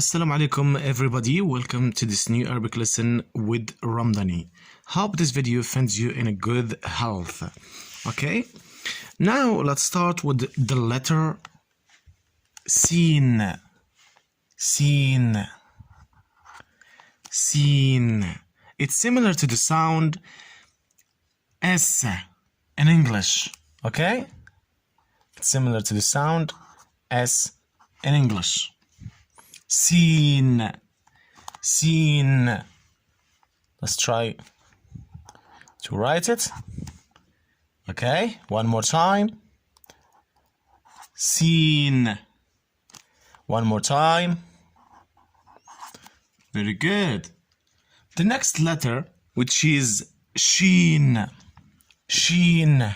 Assalamu alaikum everybody, welcome to this new Arabic lesson with RAMDANI. Hope this video finds you in a good health. Okay, now let's start with the letter Sheen. Sheen. Sheen. It's similar to the sound S in English. Okay, it's similar to the sound S in English. Sheen. Sheen. Let's try to write it. Okay, one more time. Sheen. One more time. Very good. The next letter, which is Sheen. Sheen.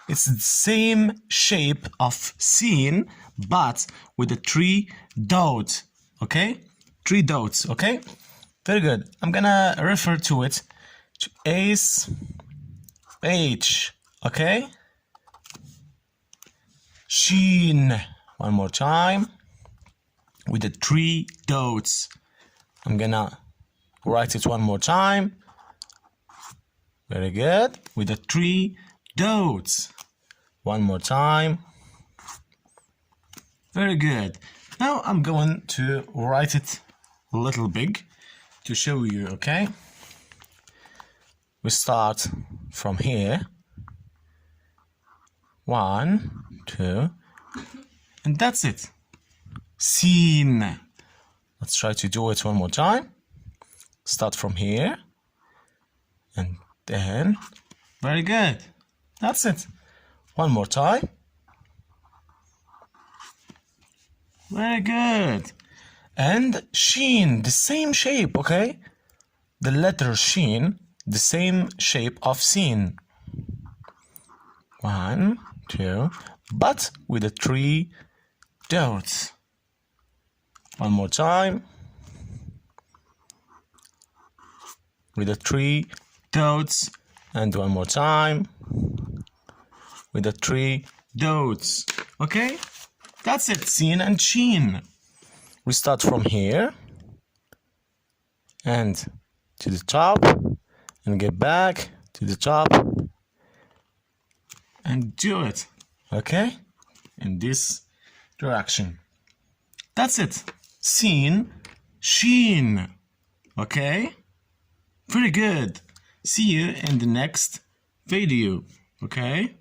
It's the same shape of Sheen, but with the three dots. Okay, three dots. Okay, very good. I'm gonna refer to it to S H. Okay, Sheen. One more time with the three dots. I'm gonna write it one more time. Very good. With the three dots. One more time. Very good. Now I'm going to write it a little big to show you, okay? We start from here. 1, 2, and that's it. Sheen. Let's try to do it one more time. Start from here. And then, very good. That's it. One more time. Very good. And Sheen, the same shape, okay? The letter Sheen, the same shape of Sheen. 1, 2, but with the three dots. One more time. With the three dots. And one more time. With the three dots. Okay? That's it, Sheen and Sheen. We start from here and to the top and get back to the top and do it, okay? In this direction. That's it. Sheen, Sheen. Okay? Very good. See you in the next video. Okay?